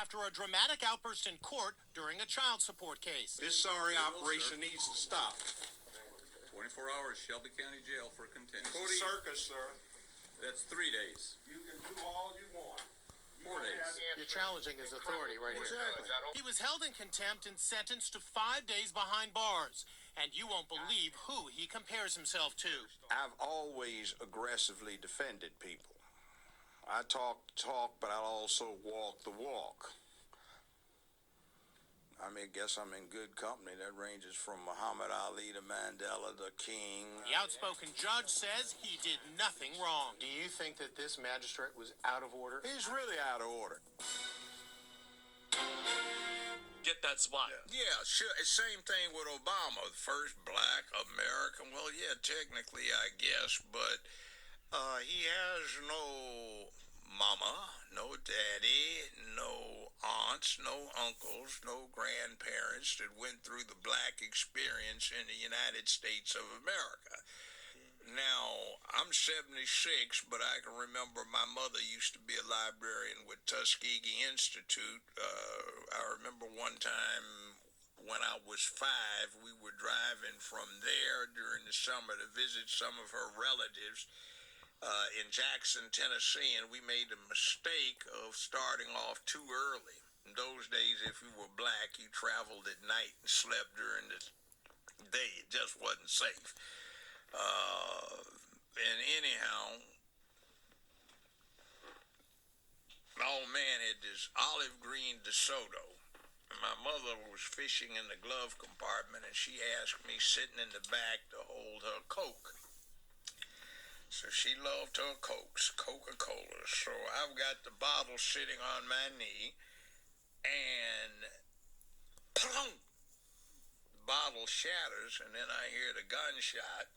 after a dramatic outburst in court during a child support case. This sorry operation needs to stop. 24 hours, Shelby County Jail for contempt. Circus, sir. That's 3 days. You can do all you want. 4 days. You're challenging his authority right here. Exactly. He was held in contempt and sentenced to 5 days behind bars. And you won't believe who he compares himself to. I've always aggressively defended people. I talk the talk, but I'll also walk the walk. I guess I'm in good company. That ranges from Muhammad Ali to Mandela to King. The outspoken judge says he did nothing wrong. Do you think that this magistrate was out of order? He's really out of order. Get that spot. Yeah, sure. Same thing with Obama, first black American. Well, yeah, technically, I guess, but he has no mama, no daddy, no aunts, no uncles, no grandparents that went through the black experience in the United States of America. Now, I'm 76, but I can remember my mother used to be a librarian with Tuskegee Institute. I remember one time when I was 5, we were driving from there during the summer to visit some of her relatives in Jackson, Tennessee, and we made the mistake of starting off too early. In those days, if you were black, you traveled at night and slept during the day. It just wasn't safe. And anyhow, my old man had this olive green DeSoto. And my mother was fishing in the glove compartment, and she asked me, sitting in the back, to hold her Coke. So she loved her Cokes, Coca-Cola. So I've got the bottle sitting on my knee, and plunk, the bottle shatters, and then I hear the gunshot.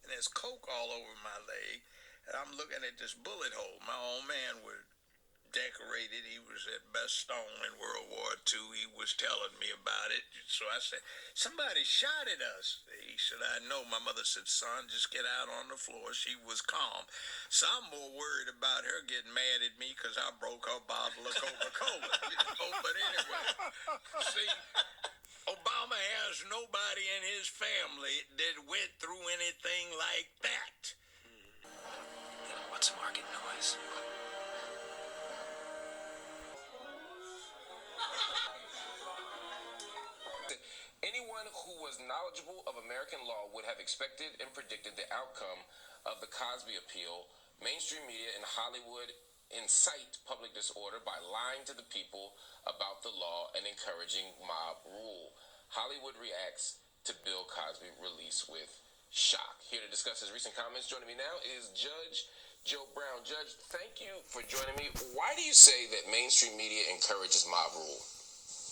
And there's Coke all over my leg, and I'm looking at this bullet hole. My old man was decorated. He was at best stone in World War II. He was telling me about it. So I said, somebody shot at us. He said, I know. My mother said, son, just get out on the floor. She was calm. So I'm more worried about her getting mad at me because I broke her bottle of Coca-Cola. But anyway, see, Obama has nobody in his family that went through anything like that. What's market noise? Anyone who was knowledgeable of American law would have expected and predicted the outcome of the Cosby appeal. Mainstream media in Hollywood incite public disorder by lying to the people about the law and encouraging mob rule. Hollywood reacts to Bill Cosby release with shock. Here to discuss his recent comments, joining me now is Judge Joe Brown. Judge, thank you for joining me. Why do you say that mainstream media encourages mob rule?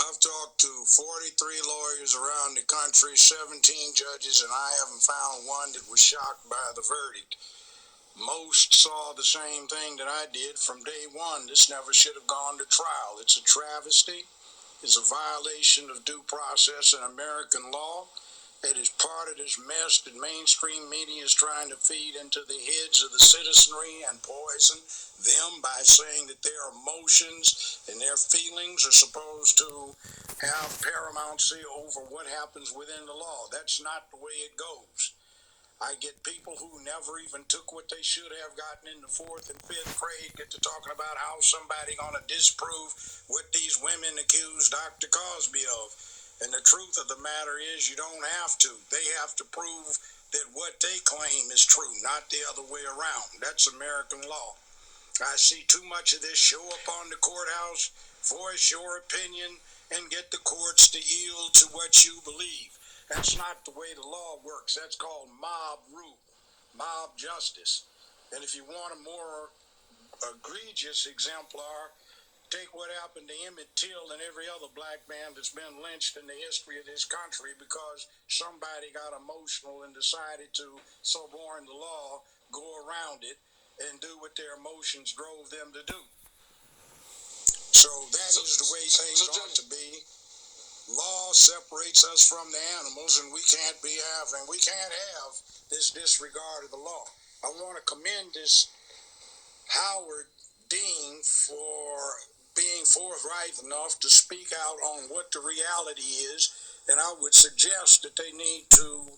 I've talked to 43 lawyers around the country, 17 judges, and I haven't found one that was shocked by the verdict. Most saw the same thing that I did from day one. This never should have gone to trial. It's a travesty. It's a violation of due process in American law. It is part of this mess that mainstream media is trying to feed into the heads of the citizenry and poison them by saying that their emotions and their feelings are supposed to have paramountcy over what happens within the law. That's not the way it goes. I get people who never even took what they should have gotten in the 4th and 5th grade get to talking about how somebody going to disprove what these women accuse Dr. Cosby of. And the truth of the matter is you don't have to. They have to prove that what they claim is true, not the other way around. That's American law. I see too much of this. Show up on the courthouse, voice your opinion, and get the courts to yield to what you believe. That's not the way the law works. That's called mob rule, mob justice. And if you want a more egregious exemplar, take what happened to Emmett Till and every other black man that's been lynched in the history of this country because somebody got emotional and decided to suborn the law, go around it, and do what their emotions drove them to do. So that is the way things ought to be. Law separates us from the animals, and we can't have this disregard of the law. I want to commend this Howard Dean for being forthright enough to speak out on what the reality is, and I would suggest that they need to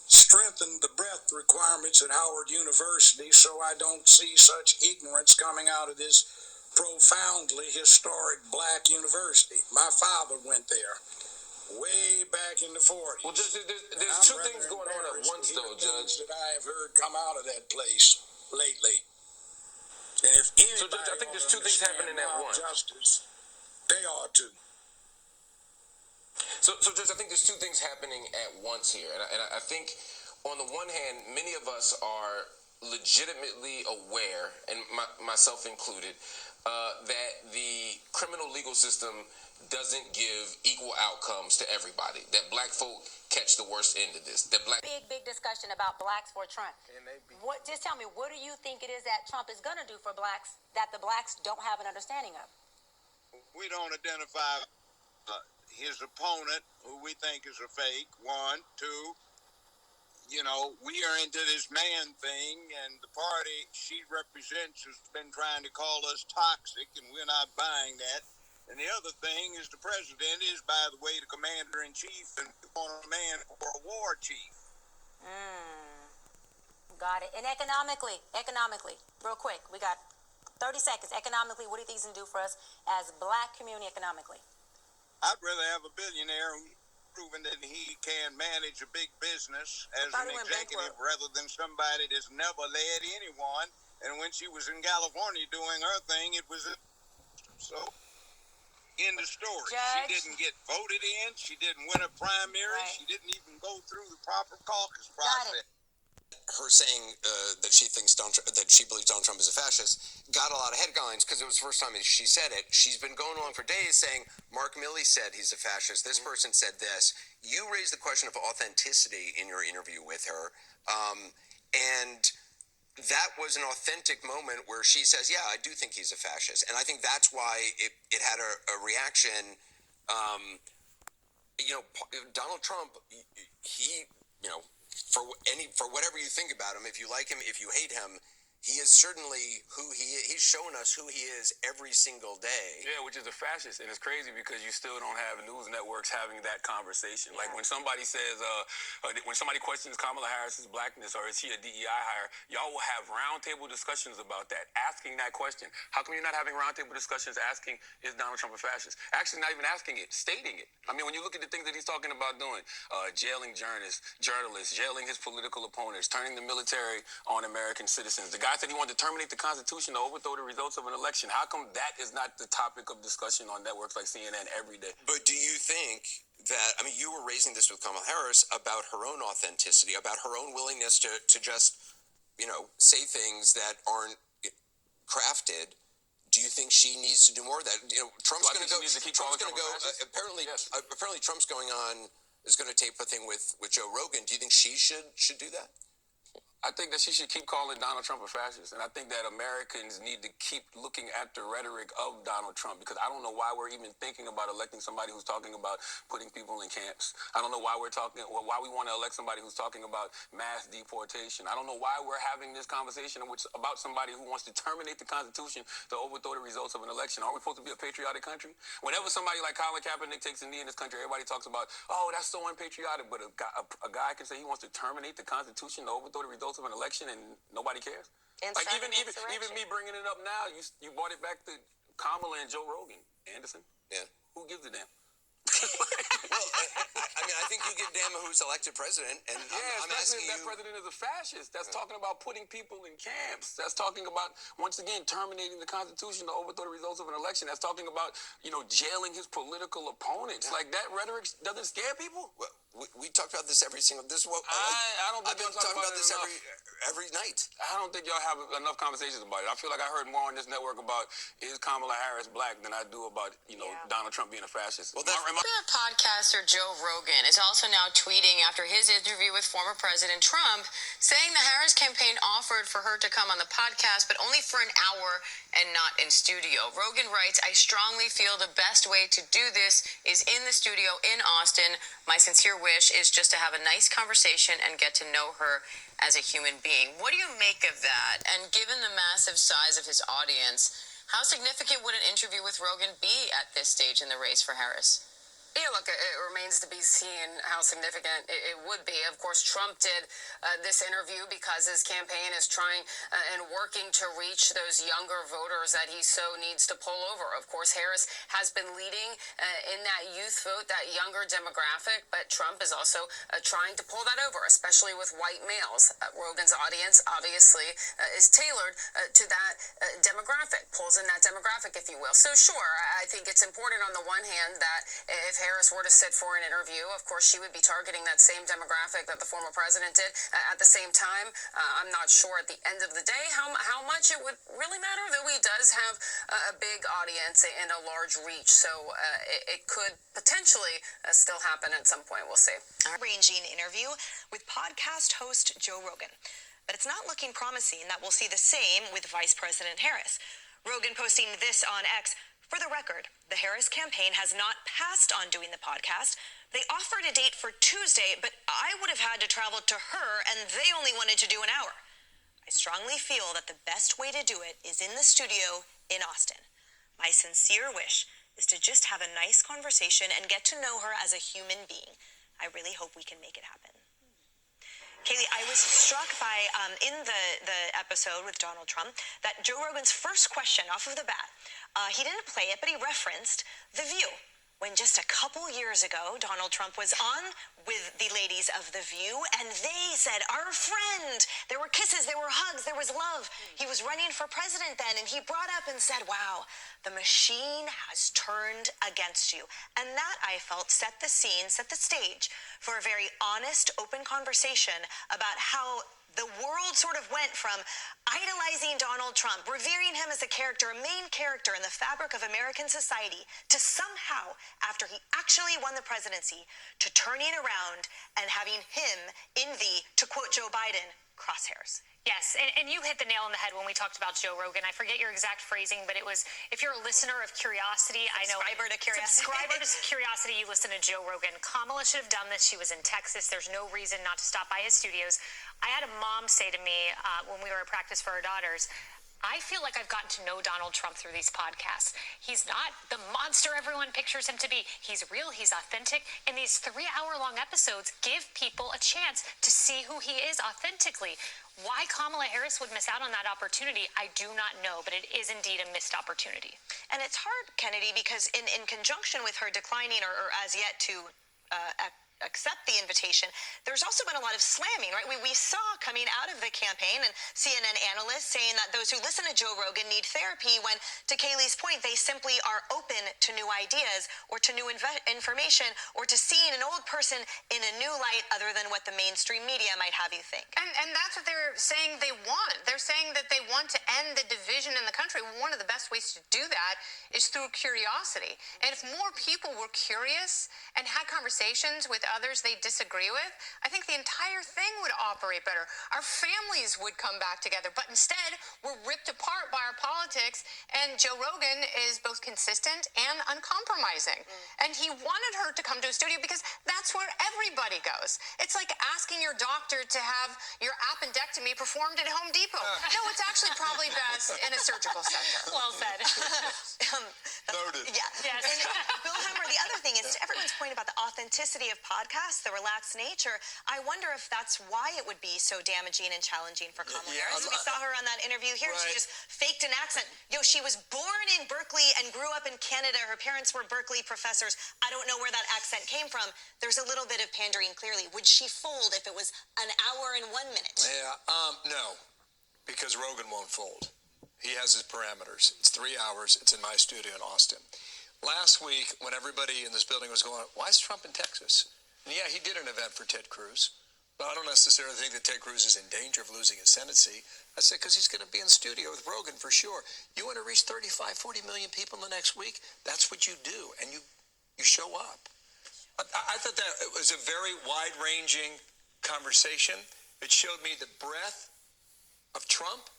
strengthen the breadth requirements at Howard University so I don't see such ignorance coming out of this profoundly historic black university. My father went there way back in the 40s. Well, there's two things going on at once, though, Judge. That I have heard come out of that place lately. And if anybody So, Judge, I think there's two things happening at once. Justice, they ought to. So, Judge, I think there's two things happening at once here. And I think, on the one hand, many of us are legitimately aware, and myself included, that the criminal legal system doesn't give equal outcomes to everybody. That black folk catch the worst end of this. That big discussion about blacks for Trump. What? Just tell me, what do you think it is that Trump is going to do for blacks that the blacks don't have an understanding of? We don't identify his opponent, who we think is a fake. One, two. You know, we are into this man thing, and the party she represents has been trying to call us toxic, and we're not buying that. And the other thing is the president is, by the way, the commander-in-chief, and we want a man for a war chief. Got it. And economically, real quick, we got 30 seconds. Economically, what do you think he's going to do for us as black community economically? I'd rather have a billionaire who's proven that he can manage a big business as an executive rather than somebody that's never led anyone. And when she was in California doing her thing, it was so. End of story. Judge? She didn't get voted in. She didn't win a primary. Right. She didn't even go through the proper caucus process. Her saying that she believes Donald Trump is a fascist got a lot of headlines because it was the first time she said it. She's been going along for days saying Mark Milley said he's a fascist. This person said this. You raised the question of authenticity in your interview with her, and that was an authentic moment where she says, "Yeah, I do think he's a fascist," and I think that's why it had a reaction. Donald Trump, he for whatever you think about him, if you like him, if you hate him, he is certainly who he is. He's shown us who he is every single day. Yeah, which is a fascist. And it's crazy because you still don't have news networks having that conversation. Yeah. Like when somebody says, when somebody questions Kamala Harris's blackness or is she a DEI hire, y'all will have roundtable discussions about that, asking that question. How come you're not having roundtable discussions asking, is Donald Trump a fascist? Actually, not even asking it, stating it. I mean, when you look at the things that he's talking about doing, jailing journalists, jailing his political opponents, turning the military on American citizens. The guy said he wanted to terminate the Constitution to overthrow the results of an election. How come that is not the topic of discussion on networks like CNN every day? But do you think that, I mean, you were raising this with Kamala Harris about her own authenticity, about her own willingness to just, say things that aren't crafted. Do you think she needs to do more of that? Trump's going to go. Apparently, Trump's going on. Is going to tape a thing with Joe Rogan. Do you think she should do that? I think that she should keep calling Donald Trump a fascist. And I think that Americans need to keep looking at the rhetoric of Donald Trump, because I don't know why we're even thinking about electing somebody who's talking about putting people in camps. I don't know why why we want to elect somebody who's talking about mass deportation. I don't know why we're having this conversation about somebody who wants to terminate the Constitution to overthrow the results of an election. Aren't we supposed to be a patriotic country? Whenever somebody like Colin Kaepernick takes a knee in this country, everybody talks about, oh, that's so unpatriotic. But a guy can say he wants to terminate the Constitution to overthrow the results of an election and nobody cares. Like even me bringing it up now, you brought it back to Kamala and Joe Rogan. Anderson, Yeah. Who gives a damn? Well, I mean, I think you give a damn who's elected president, and I'm asking that you. president is a fascist. That's talking about putting people in camps. That's talking about, once again, terminating the Constitution to overthrow the results of an election. That's talking about, jailing his political opponents. Like, that rhetoric doesn't scare people. Well, we talk about this every single. This is what I don't think I've been talking about this every night. I don't think y'all have enough conversations about it. I feel like I heard more on this network about is Kamala Harris black than I do about Donald Trump being a fascist. Well, that's Podcaster Joe Rogan is also now tweeting after his interview with former President Trump, saying the Harris campaign offered for her to come on the podcast, but only for an hour and not in studio. Rogan writes, I strongly feel the best way to do this is in the studio in Austin. My sincere wish is just to have a nice conversation and get to know her as a human being. What do you make of that? And given the massive size of his audience, How significant would an interview with Rogan be at this stage in the race for Harris? Yeah, look, it remains to be seen how significant it would be. Of course, Trump did this interview because his campaign is trying and working to reach those younger voters that he so needs to pull over. Of course, Harris has been leading in that youth vote, that younger demographic, but Trump is also trying to pull that over, especially with white males. Rogan's audience, obviously, is tailored to that demographic, pulls in that demographic, if you will. So, sure, I think it's important on the one hand that if Harris were to sit for an interview, of course, she would be targeting that same demographic that the former president did. At the same time, I'm not sure at the end of the day how much it would really matter, though he does have a big audience and a large reach. So it could potentially still happen at some point. We'll see. Ranging interview with podcast host Joe Rogan. But it's not looking promising that we'll see the same with Vice President Harris. Rogan posting this on X. For the record, the Harris campaign has not passed on doing the podcast. They offered a date for Tuesday, but I would have had to travel to her, and they only wanted to do an hour. I strongly feel that the best way to do it is in the studio in Austin. My sincere wish is to just have a nice conversation and get to know her as a human being. I really hope we can make it happen. Kaylee, I was struck by, in the episode with Donald Trump, that Joe Rogan's first question off of the bat, he didn't play it, but he referenced The View. When just a couple years ago, Donald Trump was on with the ladies of The View, and they said, our friend. There were kisses, there were hugs, there was love. He was running for president then, and he brought up and said, wow, the machine has turned against you. And that, I felt, set the scene, set the stage for a very honest, open conversation about how the world sort of went from idolizing Donald Trump, revering him as a character, a main character in the fabric of American society, to somehow, after he actually won the presidency, to turning around and having him in the, to quote Joe Biden, crosshairs. Yes, and you hit the nail on the head when we talked about Joe Rogan. I forget your exact phrasing, but it was, if you're a listener of curiosity, Subscriber to curiosity, you listen to Joe Rogan. Kamala should have done this. She was in Texas. There's no reason not to stop by his studios. I had a mom say to me when we were at practice for our daughters, I feel like I've gotten to know Donald Trump through these podcasts. He's not the monster everyone pictures him to be. He's real, he's authentic, and these 3-hour-long episodes give people a chance to see who he is authentically. Why Kamala Harris would miss out on that opportunity, I do not know, but it is indeed a missed opportunity. And it's hard, Kennedy, because in conjunction with her declining or as yet to accept the invitation, there's also been a lot of slamming, right? We saw coming out of the campaign and CNN analysts saying that those who listen to Joe Rogan need therapy when, to Kaylee's point, they simply are open to new ideas or to new information or to seeing an old person in a new light other than what the mainstream media might have you think. And that's what they're saying they want. They're saying that they want to end the division in the country. One of the best ways to do that is through curiosity. And if more people were curious and had conversations with others they disagree with, I think the entire thing would operate better. Our families would come back together. But instead, we're ripped apart by our politics, and Joe Rogan is both consistent and uncompromising. And he wanted her to come to a studio because that's where everybody goes. It's like asking your doctor to have your appendectomy performed at Home Depot. No, it's actually probably best in a surgical center. Well said. Noted. Yeah. Yes. And Bill Hemmer, the other thing is, to everyone's point about the authenticity of podcasts, the relaxed nature, I wonder if that's why it would be so damaging and challenging for Kamala Harris. We saw her on that interview here. Right. She just faked an accent. She was born in Berkeley and grew up in Canada. Her parents were Berkeley professors. I don't know where that accent came from. There's a little bit of pandering, clearly. Would she fold if it was an hour and 1 minute? Yeah, no, because Rogan won't fold. He has his parameters. It's 3 hours. It's in my studio in Austin. Last week, when everybody in this building was going, why is Trump in Texas? And yeah, he did an event for Ted Cruz, but I don't necessarily think that Ted Cruz is in danger of losing his Senate seat. I said, because he's going to be in the studio with Rogan for sure. You want to reach 35, 40 million people in the next week? That's what you do, and you show up. I thought that it was a very wide-ranging conversation. It showed me the breadth of Trump,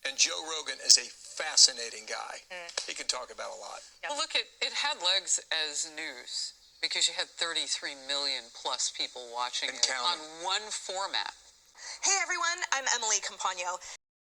and Joe Rogan is a fascinating guy. He can talk about a lot. Well, look, it had legs as news, because you had 33 million plus people watching it on one format. Hey everyone, I'm Emily Campagno.